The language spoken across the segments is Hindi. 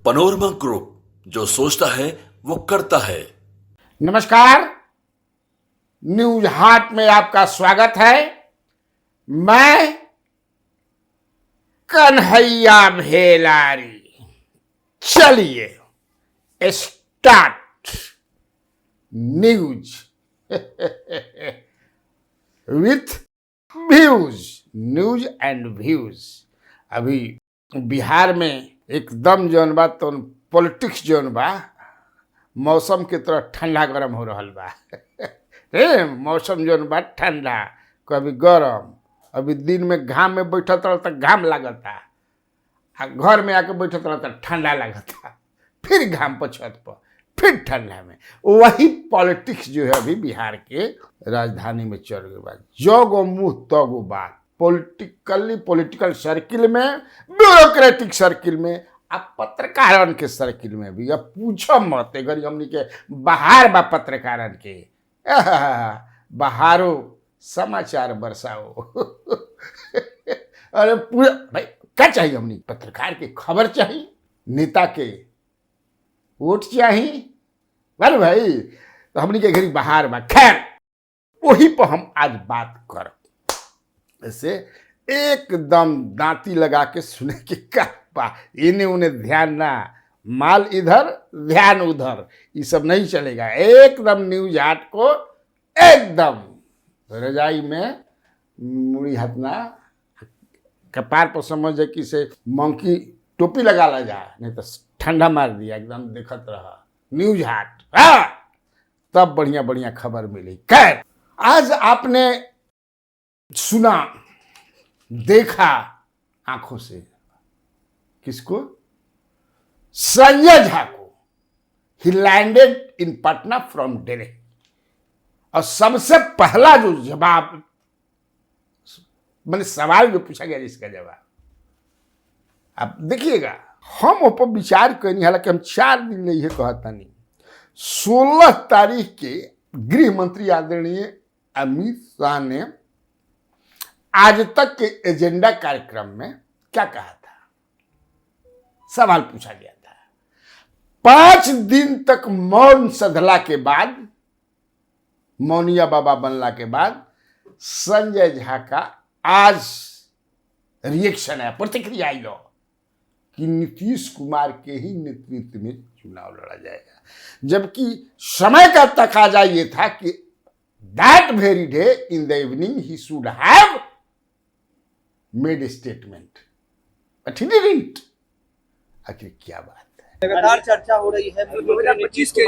पनोरमा ग्रुप, जो सोचता है वो करता है। नमस्कार, न्यूज हाट में आपका स्वागत है। मैं कन्हैया भेलारी। चलिए start news with views, news and views. अभी बिहार में एकदम जौन बा तो पॉलिटिक्स जौन बा मौसम की तरह ठंडा गरम हो रहा बा। मौसम जौन बा ठंडा, कभी गरम। अभी दिन में घाम में बैठत रह तक घाम लागता, आ घर में आके बैठत रह तक ठंडा लागता, फिर घाम पर छत पर, फिर ठंडा में। वही पॉलिटिक्स जो है अभी बिहार के राजधानी में चल गई बा। जोगो मुंह तगो बात, पॉलिटिकल सर्किल में, ब्यूरोक्रेटिक सर्किल में, आप पत्रकारन के सर्किल में भी। अब पूछो मत, अगर हमनी के बाहर बा पत्रकारन के, बाहरो समाचार बरसाओ। अरे पूरा भाई क्या चाहिए, हमनी पत्रकार की खबर चाहिए, नेता के वोट चाहिए, बोल भाई। तो हमनी के घरी बाहर बा। खैर वही पर हम आज बात करब। ऐसे एकदम दांती लगा के सुने के का बा, इन्हें उन्हें ध्यान ना, माल इधर ध्यान उधर, ये सब नहीं चलेगा। एकदम न्यूज हाट को एकदम रजाई में मुड़ी हथना, कपार पर समझ है कि से मंकी टोपी लगा ला जा, नहीं तो ठंडा मार दिया, एकदम देखत रहा न्यूज हाट। हाँ, तब बढ़िया बढ़िया खबर मिली। खैर आज आपने सुना, देखा आंखों से, किसको? संजय झा को। ही landed in Patna from Delhi. और सबसे पहला जो जवाब, मैंने सवाल जो पूछा गया जिसका जवाब आप देखिएगा, हम ऊपर विचार करनी, हालांकि हम 4 दिन ले कहता नहीं। 16 तारीख के गृह मंत्री आदरणीय अमित शाह ने आज तक के एजेंडा कार्यक्रम में क्या कहा था, सवाल पूछा गया था। 5 दिन तक मौन सधला के बाद, मौनिया बाबा बनला के बाद, संजय झा का आज रिएक्शन है, प्रतिक्रिया आई लो कि नीतीश कुमार के ही नेतृत्व में चुनाव लड़ा जाएगा। जबकि समय का तकाजा ये था कि that very day in the evening he should have made statement, but he didn't. आखिर क्या बात है? लगातार चर्चा हो रही है 2025 के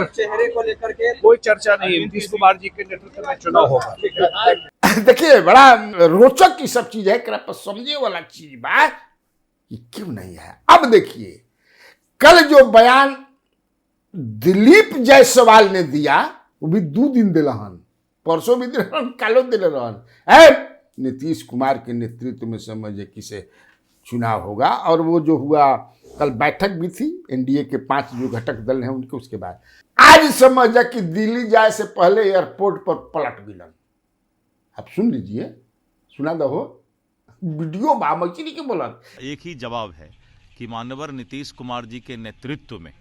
चेहरे को लेकर के। कोई चर्चा नहीं, नीतीश कुमार जी के नेतृत्व में चुनाव होगा। देखिए बड़ा रोचक की सब चीज है, पर समझे वाला चीज बा कि क्यों नहीं है। अब देखिए, कल जो बयान दिलीप जायसवाल ने दिया, वो भी 2 दिन दिलहन, परसों भी दिलहन, कालो दिलहन है। नीतीश कुमार के नेतृत्व में समझे किसे चुनाव होगा। और वो जो हुआ, कल बैठक भी थी एनडीए के 5 जो घटक दल हैं उनके, उसके बाद आज समझा कि दिल्ली जाए से पहले एयरपोर्ट पर पलट गिलन। आप सुन लीजिए, सुना दो वीडियो बामचरी के बोलत। एक ही जवाब है कि माननीय नीतीश कुमार जी के नेतृत्व में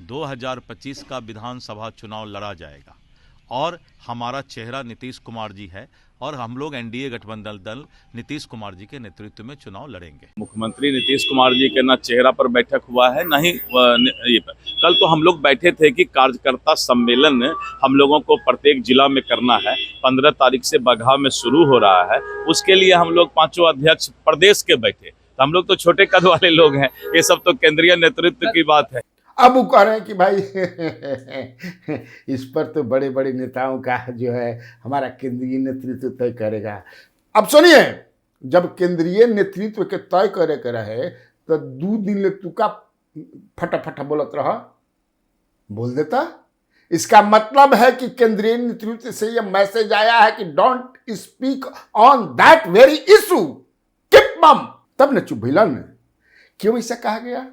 2025 का विधानसभा चुनाव लड़ा जाएगा और हमारा चेहरा नीतीश कुमार जी है और हम लोग एनडीए गठबंधन दल नीतीश कुमार जी के नेतृत्व में चुनाव लड़ेंगे। मुख्यमंत्री नीतीश कुमार जी के ना चेहरा पर बैठक हुआ है, ना ही ये पर। कल तो हम लोग बैठे थे कि कार्यकर्ता सम्मेलन हम लोगों को प्रत्येक जिला में करना है। 15 तारीख से बगहा में शुरू हो रहा है, उसके लिए हम लोग 5 अध्यक्ष प्रदेश के बैठे। तो हम लोग तो छोटे कद वाले लोग हैं, ये सब तो केंद्रीय नेतृत्व की बात है। अब वो कह रहे हैं कि भाई इस पर तो बड़े बड़े नेताओं का जो है हमारा केंद्रीय नेतृत्व तय करेगा। अब सुनिए, जब केंद्रीय नेतृत्व के तय करे के रहे तो 2 दिन ले तू का फटाफट बोलत रहा, बोल देता। इसका मतलब है कि केंद्रीय नेतृत्व से यह मैसेज आया है कि don't speak on that very issue, keep मम। तब न चुप भइलन। क्यों ऐसा कहा गया?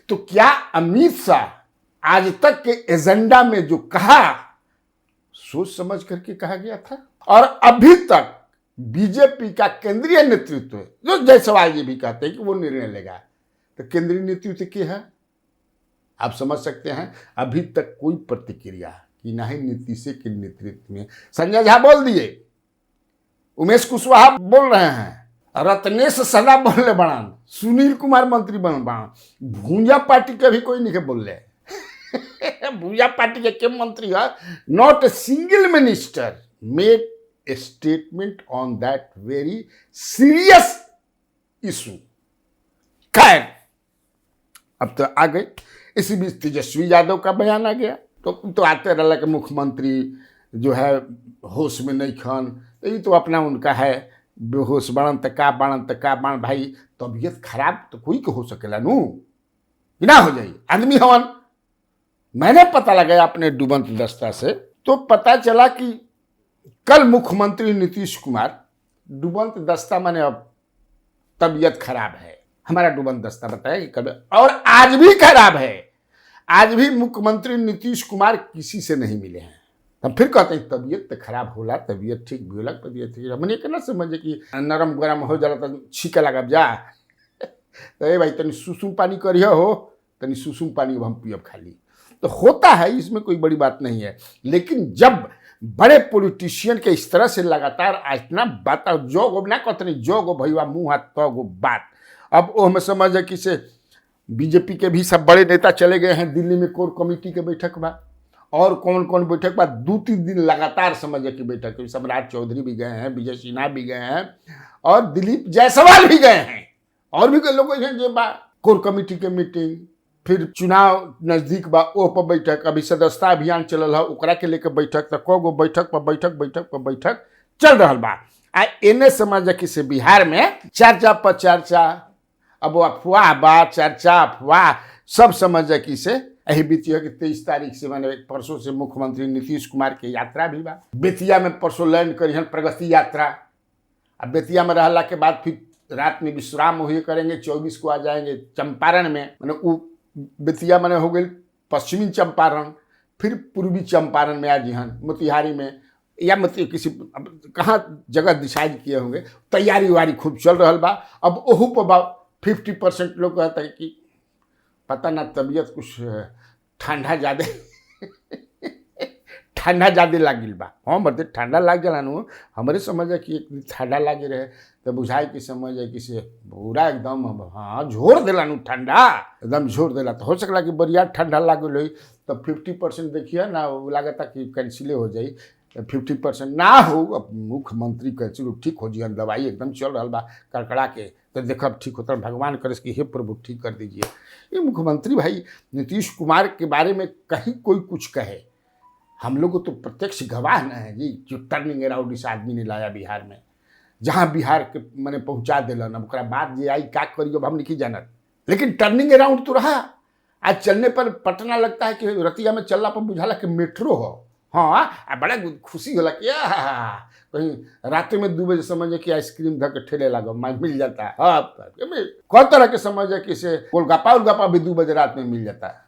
तो क्या अमित शाह आज तक के एजेंडा में जो कहा सोच समझ करके कहा गया था? और अभी तक बीजेपी का केंद्रीय नेतृत्व, जो जायसवाल जी भी कहते हैं कि वो निर्णय लेगा, तो केंद्रीय नेतृत्व की है। आप समझ सकते हैं अभी तक कोई प्रतिक्रिया कि ना ही नीतीश के नेतृत्व में। संजय झा बोल दिए, उमेश कुशवाहा बोल रहे हैं, रत्नेश सदा बोलने बड़ान, सुनील कुमार मंत्री बन बड़ान, भूंजा पार्टी के भी कोई नहीं के बोल रहे। भूंजा पार्टी के मंत्री है, not a single minister made a statement on that very serious issue. खैर अब तो आ गए, इसी बीच तेजस्वी यादव का बयान आ गया। तो आते रहा कि मुख्यमंत्री जो है होश में नहीं खन, तो ये तो अपना उनका है, बेहोश बाणन तका बाण भाई, तबीयत खराब तो कोई को हो सकेला नू कि ना हो जाए, आदमी हवन। मैंने पता लगाया अपने डूबंत दस्ता से, तो पता चला कि कल मुख्यमंत्री नीतीश कुमार, डूबंत दस्ता माने अब तबीयत खराब है, हमारा डूबंत दस्ता बताया कि कल और आज भी खराब है, आज भी मुख्यमंत्री नीतीश कुमार किसी से नहीं मिले हैं। तब फिर कहते हैं तबीयत तो खराब होला, तबीयत ठीक भी होला, तबीयत ठीक। मैंने कहना समझे कि नरम गरम हो जाला तो छीके लगा जा, तो ये भाई तनी सुसुम पानी करिए हो, तनी सुसुम पानी हम पियब खाली, तो होता है, इसमें कोई बड़ी बात नहीं है। लेकिन जब बड़े पॉलिटिशियन के इस तरह से लगातार इतना बात, जो गो ना कहते जो गो भैया मुँह हाथ तो गो बात, अब वो हमें समझ है कि से बीजेपी के भी सब बड़े नेता चले गए हैं, दिल्ली में कोर कमेटी के बैठक बा, और कौन कौन बैठक बा, 2-3 दिन लगातार समझ की बैठक, सम्राट चौधरी भी गए हैं, विजय सिन्हा भी गए हैं, और दिलीप जायसवाल भी गए हैं, और भी कई लोग जो बा कोर कमेटी के मीटिंग। फिर चुनाव नजदीक बा ओ पर बैठक, अभी सदस्यता अभियान चलल है ओकरा के लेकर बैठक, तो को गो बैठक पर बैठक चल रहा बा। आ एने समझ कि से बिहार में चर्चा पर चर्चा, अब वो अफवाह बा, चर्चा अफवाह सब समझ कि से यही बीती है कि 23 तारीख से मैंने परसों से मुख्यमंत्री नीतीश कुमार की यात्रा भी बा। बेतिया में परसों लैंड करी प्रगति यात्रा, अब बेतिया में रहला के बाद फिर रात में विश्राम हुए करेंगे, 24 को आ जाएंगे चंपारण में, मैंने वो बेतिया मैंने हो गई पश्चिमी चंपारण, फिर पूर्वी चंपारण में आज यहाँ मोतिहारी में, या मतलब किसी कहाँ जगह डिसाइड किए होंगे, तैयारी वारी खूब चल रहा बा। अब ओहू पर बा 50% लोग कहते हैं कि पता ना तबीयत कुछ ठंडा ज़्यादा ठंडा ज़्यादा लागिल बा। हाँ मतलब ठंडा लाग जाला नु, हमारे समझ है कि एक ठंडा लागे रहे, तो बुझाई कि समझ है कि से पूरा एकदम हाँ झोर देला नु, ठंडा एकदम झोर देला, तो हो सकला कि बढ़िया ठंडा लागल हो, तो 50% देखिए ना, वो लागता कि कैंसिले हो जाई, 50% ना हो। अब मुख्यमंत्री कैंसिल ठीक हो जाए, दवाई एकदम चल रहा बा कड़कड़ा के, तो देखब ठीक होता, भगवान करे कि हे प्रभु ठीक कर दीजिए। ये मुख्यमंत्री भाई नीतीश कुमार के बारे में कहीं कोई कुछ कहे, हम लोग तो प्रत्यक्ष गवाह न है जी, जो टर्निंग अराउंड इस आदमी ने लाया बिहार में, जहाँ बिहार के मैंने पहुँचा दिलन, अब बाद जे आई का करियो हम नहीं जानत, लेकिन टर्निंग अराउंड तो रहा। आज चलने पर पटना लगता है कि रतिया में चलना पर बुझाला कि मेट्रो हो। हाँ बड़ा खुशी होला कि कहीं रात में 2 बजे समझे कि आइसक्रीम धर के ठेले लागो मिल जाता है। हाँ कई तरह के समझे कि से गोलगप्पा भी 2 बजे रात में मिल जाता है,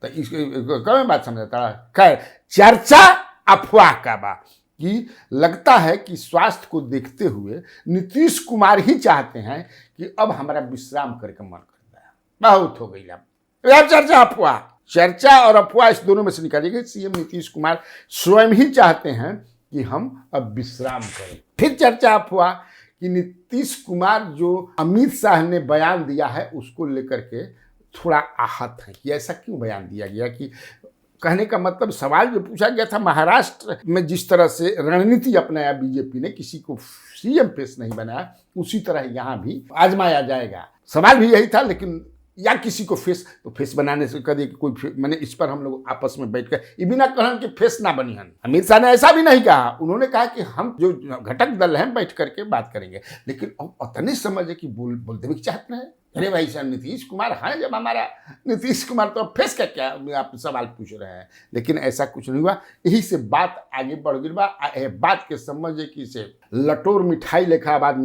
तो इसके कौन बात समझता है। खैर चर्चा अफवाह का बा कि लगता है कि स्वास्थ्य को देखते हुए नीतीश कुमार ही चाहते हैं कि अब हमारा विश्राम करके मन करता है, बहुत हो गई अब चर्चा अफवाह। चर्चा और अफवाह इस दोनों में से निकालिएगा। सीएम नीतीश कुमार स्वयं ही चाहते हैं कि हम अब विश्राम करें। फिर चर्चा अफवाह कि नीतीश कुमार जो अमित शाह ने बयान दिया है उसको लेकर के थोड़ा आहत है कि ऐसा क्यों बयान दिया गया। कि कहने का मतलब सवाल जो पूछा गया था, महाराष्ट्र में जिस तरह से रणनीति अपनाया बीजेपी ने, किसी को सीएम फेस नहीं बनाया, उसी तरह यहाँ भी आजमाया जाएगा। सवाल भी यही था, लेकिन या किसी को फेस, तो फेस बनाने से कह कोई मैंने इस पर हम लोग आपस में बैठ कर ये भी ना कहन कि फेस ना बनी हन। अमित शाह ने ऐसा भी नहीं कहा, उन्होंने कहा कि हम जो घटक दल हैं बैठ करके बात करेंगे, लेकिन उतने समझ है कि बोलते भी चाहते हैं। अरे भाई साहब नीतीश कुमार हैं, जब हमारा नीतीश कुमार तो फेस का क्या आप सवाल पूछ रहे हैं, लेकिन ऐसा कुछ नहीं हुआ। यही से बात आगे बढ़ गई बा। बात के समझे कि से लटोर मिठाई लेखा बाद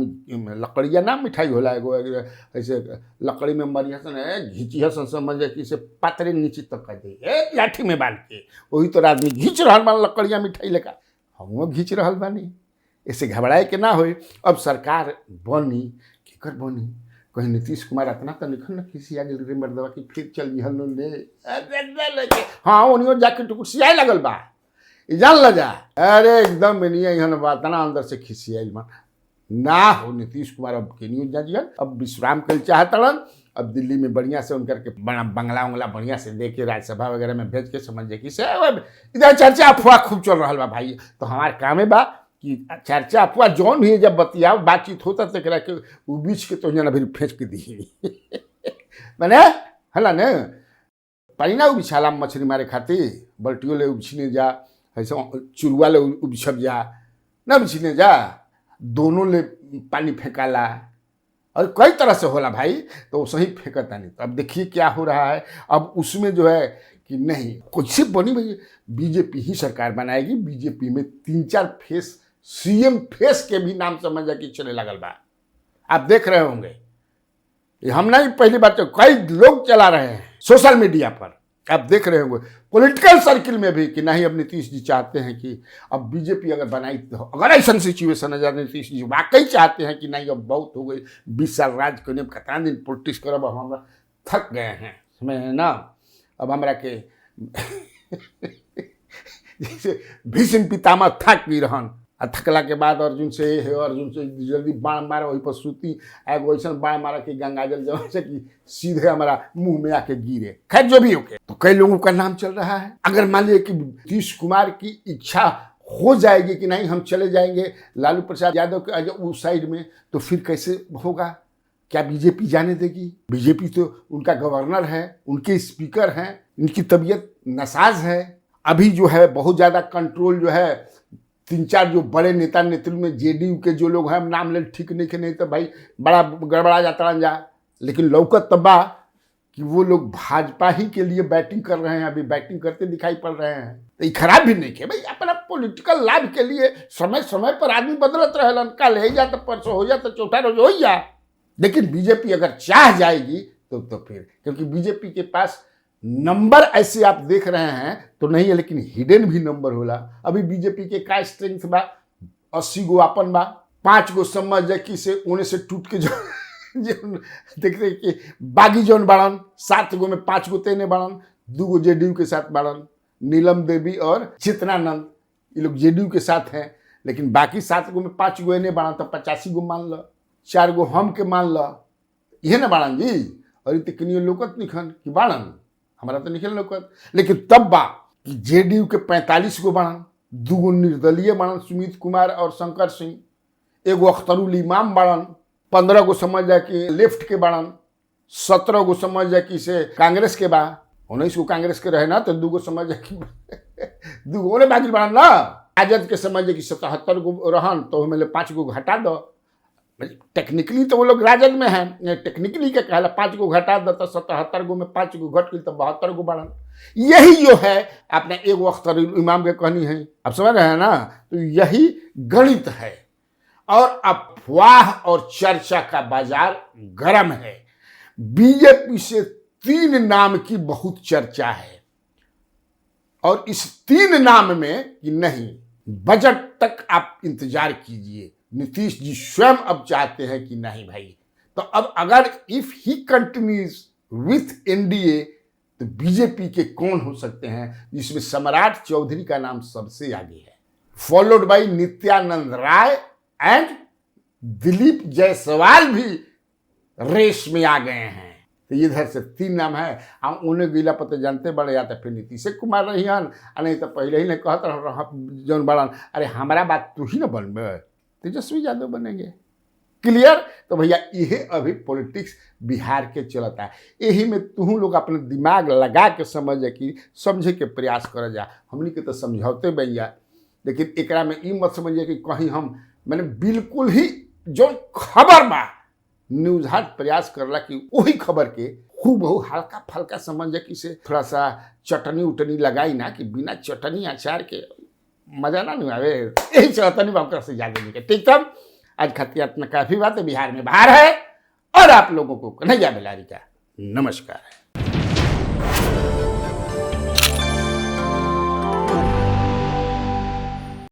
लकड़िया ना मिठाई होला, एगो ऐसे लकड़ी में मरिया सन घींची हसन, समझे कि से पातरे नीचे तक कर दे लाठी में बांध के, वही तो आदमी घींच रहा बा लकड़िया मिठाई लेखा, हम घींच रहा बानी। ऐसे घबराए के ना हो। अब सरकार बनी केकर बनी, कहीं नीतीश कुमार इतना तो लिखल ना किसी आगे रे मर्दवा की फिर चल हल्लो ले हाँ उन्हीं जाके टुकुसियाई लगल बा ई जान ल जा अरे एकदम नहीं यहाँ बात ना अंदर से खिसियाई मन ना हो नीतीश कुमार अब के न्यूज जाजियन अब विश्राम कर चाहतड़न अब दिल्ली में बढ़िया से उनकर के बड़ा बंगला उंगला बढ़िया से दे के राज्यसभा वगैरह में भेज के समझे कि से इधर चर्चा अफवाह खूब चल रहा बा भाई तो हमारे काम है बा कि चर्चा अफवाह जौन भी जब बतिया बातचीत होता तो करा के वो बीच के तो जना फिर फेंच के दी मैंने हला ने पानी उबिछाला मछली मारे खातिर बल्टियों ले उबिछने जा ऐसे चुरुआ ले उबिछब जा ना उबिछने जा दोनों ले पानी फेंकाला और कई तरह से होला भाई तो सही फेंकता नहीं तो अब देखिए क्या हो रहा है अब उसमें जो है कि नहीं कैसे बनी भाई बीजेपी ही सरकार बनाएगी बीजेपी में 3-4 फेस सीएम फेस के भी नाम समझ कि चले लगल बा आप देख रहे होंगे हम नहीं पहली बात तो कई लोग चला रहे हैं सोशल मीडिया पर आप देख रहे होंगे पॉलिटिकल सर्किल में भी कि नहीं अब नीतीश जी चाहते हैं कि अब बीजेपी अगर बनाई तो अगर ऐसा सिचुएशन है नीतीश जी वाकई चाहते हैं कि नहीं अब बहुत हो गई 20 साल राज करने कितना दिन पॉलिटिक्स करब अब हम थक गए हैं समझ ना अब हमरा के जैसे भीष्म पितामह थक गई रहन आ थकला के बाद अर्जुन से जल्दी बाण मारे वही पर सूती एगो ऐसा बाण मारा कि गंगाजल जमा से कि सीधे हमारा मुंह में आके गिरे खैर जो भी होके तो कई लोगों का नाम चल रहा है अगर मान लिया कि नीतीश कुमार की इच्छा हो जाएगी कि नहीं हम चले जाएंगे लालू प्रसाद यादव के उस साइड में तो फिर कैसे होगा क्या बीजेपी जाने देगी बीजेपी तो उनका गवर्नर है उनके स्पीकर हैं उनकी तबीयत नसाज है अभी जो है बहुत ज़्यादा कंट्रोल जो है 3-4 जो बड़े नेता नेतृत्व में जेडीयू के जो लोग हैं नाम ले ठीक नहीं के नहीं तो भाई बड़ा गड़बड़ा जाता जा लेकिन लौकत तब्बा कि वो लोग भाजपा ही के लिए बैटिंग कर रहे हैं अभी बैटिंग करते दिखाई पड़ रहे हैं तो ये खराब भी नहीं है भाई अपना पॉलिटिकल लाभ के लिए समय समय पर आदमी बदलत रहे कल हो जा तो परसों हो जा तो चौथा रोज हो जा लेकिन बीजेपी अगर चाह जाएगी तो फिर क्योंकि बीजेपी के पास नंबर ऐसे आप देख रहे हैं तो नहीं है लेकिन हिडन भी नंबर होला अभी बीजेपी के का स्ट्रेंथ बा 80 गो अपन बा 5 गो समझ जाए कि से उन्हें से टूट के जो देखते कि बागी जौन बाड़न 7 गो में 5 गो तेने बाड़न 2 गो जेडीयू के साथ बाड़न नीलम देवी और चितनानंद ये लोग जेडीयू के साथ हैं लेकिन बाकी 7 गो में 5 गो इन्हें बाड़न तो 85 गो मान लो 4 गो हम के मान लो यह ना बाड़न जी और इतनी लोकत निखन कि बाड़न हमारा तो निकल लोकत लेकिन तब बा कि जेडीयू के 45 गो बाड़न 2 गो निर्दलीय बाड़न सुमित कुमार और शंकर सिंह 1 गो अख्तरुल इमाम बाड़न 15 गो समझ जाए कि लेफ्ट के बाड़न 17 गो समझ जाए कि से कांग्रेस के बा 19 गो कांग्रेस के रहे ना तो 2 गो समझ जाए कि 2 गो ने बाकी बाड़न ना राजद के समझ जाए कि 77 गो रहन तो हमें 5 गो घटा दो टेक्निकली तो वो लोग राजद में हैं टेक्निकली क्या कहला 5 गो घटा दो तो 77 गो में 5 गो घट गई तो 72 गो बाड़न यही जो है आपने 1 गो अख्तरुल इमाम के कहनी है आप समझ रहे हैं ना तो यही गणित है और अफवाह और चर्चा का बाजार गर्म है बीजेपी से 3 नाम की बहुत चर्चा है और इस 3 नाम में कि नहीं बजट तक आप इंतजार कीजिए नीतीश जी स्वयं अब चाहते हैं कि नहीं भाई तो अब अगर if he continues with NDA तो बीजेपी के कौन हो सकते हैं जिसमें सम्राट चौधरी का नाम सबसे आगे है followed by Nityanand Rai and Dilip Jaiswal भी रेस में आ गए हैं तो इधर से 3 नाम है हम उन्हें गिला पता जानते बड़े या तो फिर नीतीश कुमार रहियन नहीं तो पहले ही नहीं कहते रह जौन बड़न अरे हमारा बात तू ही ना बनबे तेजस्वी यादव बनेंगे क्लियर तो भैया यही अभी पॉलिटिक्स बिहार के चलता है यही में तू लोग अपने दिमाग लगा के समझे कि समझे के प्रयास कर जा हमनी के तो समझौते भैया लेकिन एकरा में ई मत समझिए कि कहीं हम मैंने बिल्कुल ही जो खबर बा न्यूज हाट प्रयास करला कि वही खबर के खूब हल्का फल्का समझे कि से थोड़ा सा चटनी उटनी लगाई ना कि बिना चटनी अचार के मजा ना नहीं आवे यही चटनी बाबू से जागे नहीं ठीक तब आज खातिर इतना काफी बात है बिहार में बाहर है और आप लोगों को कन्हैया बेलारी का नमस्कार है।